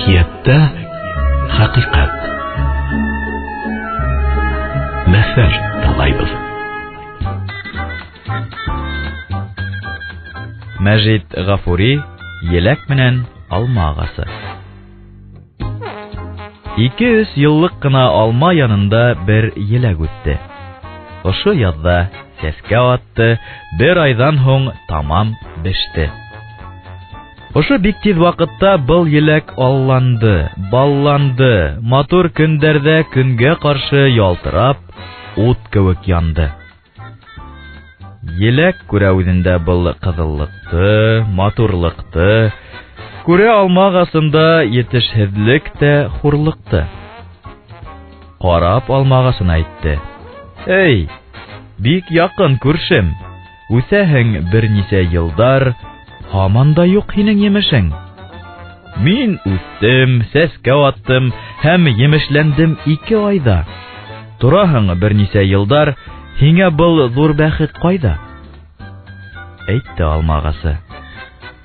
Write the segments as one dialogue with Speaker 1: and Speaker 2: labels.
Speaker 1: Әкиятта хакыйкать. Мәсәл талайбыз.
Speaker 2: Мәҗит Гафури еләк менән алма агасы. 200 еллык кына алма янында бер еләк үтте. Ошо язда сәскә атты, бер айдан һоң тамам беште. Ошо бик тиз вакытта был еләк алланды, балланды, матур көндәрдә көнгә каршы ялтырап, ут кебек янды. Еләк күрә үзендә был кызыллыкты, матурлыкты, күрә алмагасында yetешһезлек тә хурлыкты. Карап алмагасын әйтте: "Эй, бик якын күршем, үсәһең берничә елдар, һаман да юк һинең емешең. Мин үстем, сәскә аттым һәм емешләндем 2 айда. Тораһың берничә елдар, һиңә был зур бәхет кайда?" Әйтте алмагасы: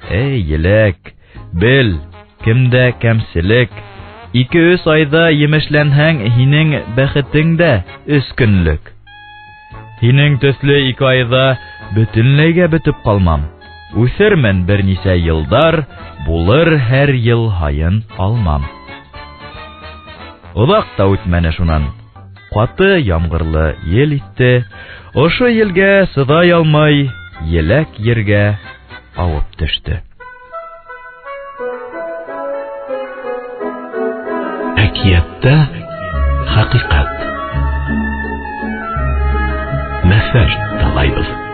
Speaker 2: "Эй, еләк, бел, кемдә кәмселек, 200 айда емешләнһәң, һинең бәхетең дә 3 көнлек. Һинең төсле 2 айда бөтенләйгә бетеп калмам. Үсермен берничә елдар, булыр һәр ел һайын алмам." Узак та үтмәне шуннан. Каты ямгырлы ел итте. Ошо елгә сыдай алмай, еләк ергә авып төште.
Speaker 1: Әкиятта хакыйкать. Мәсәл талайбыз.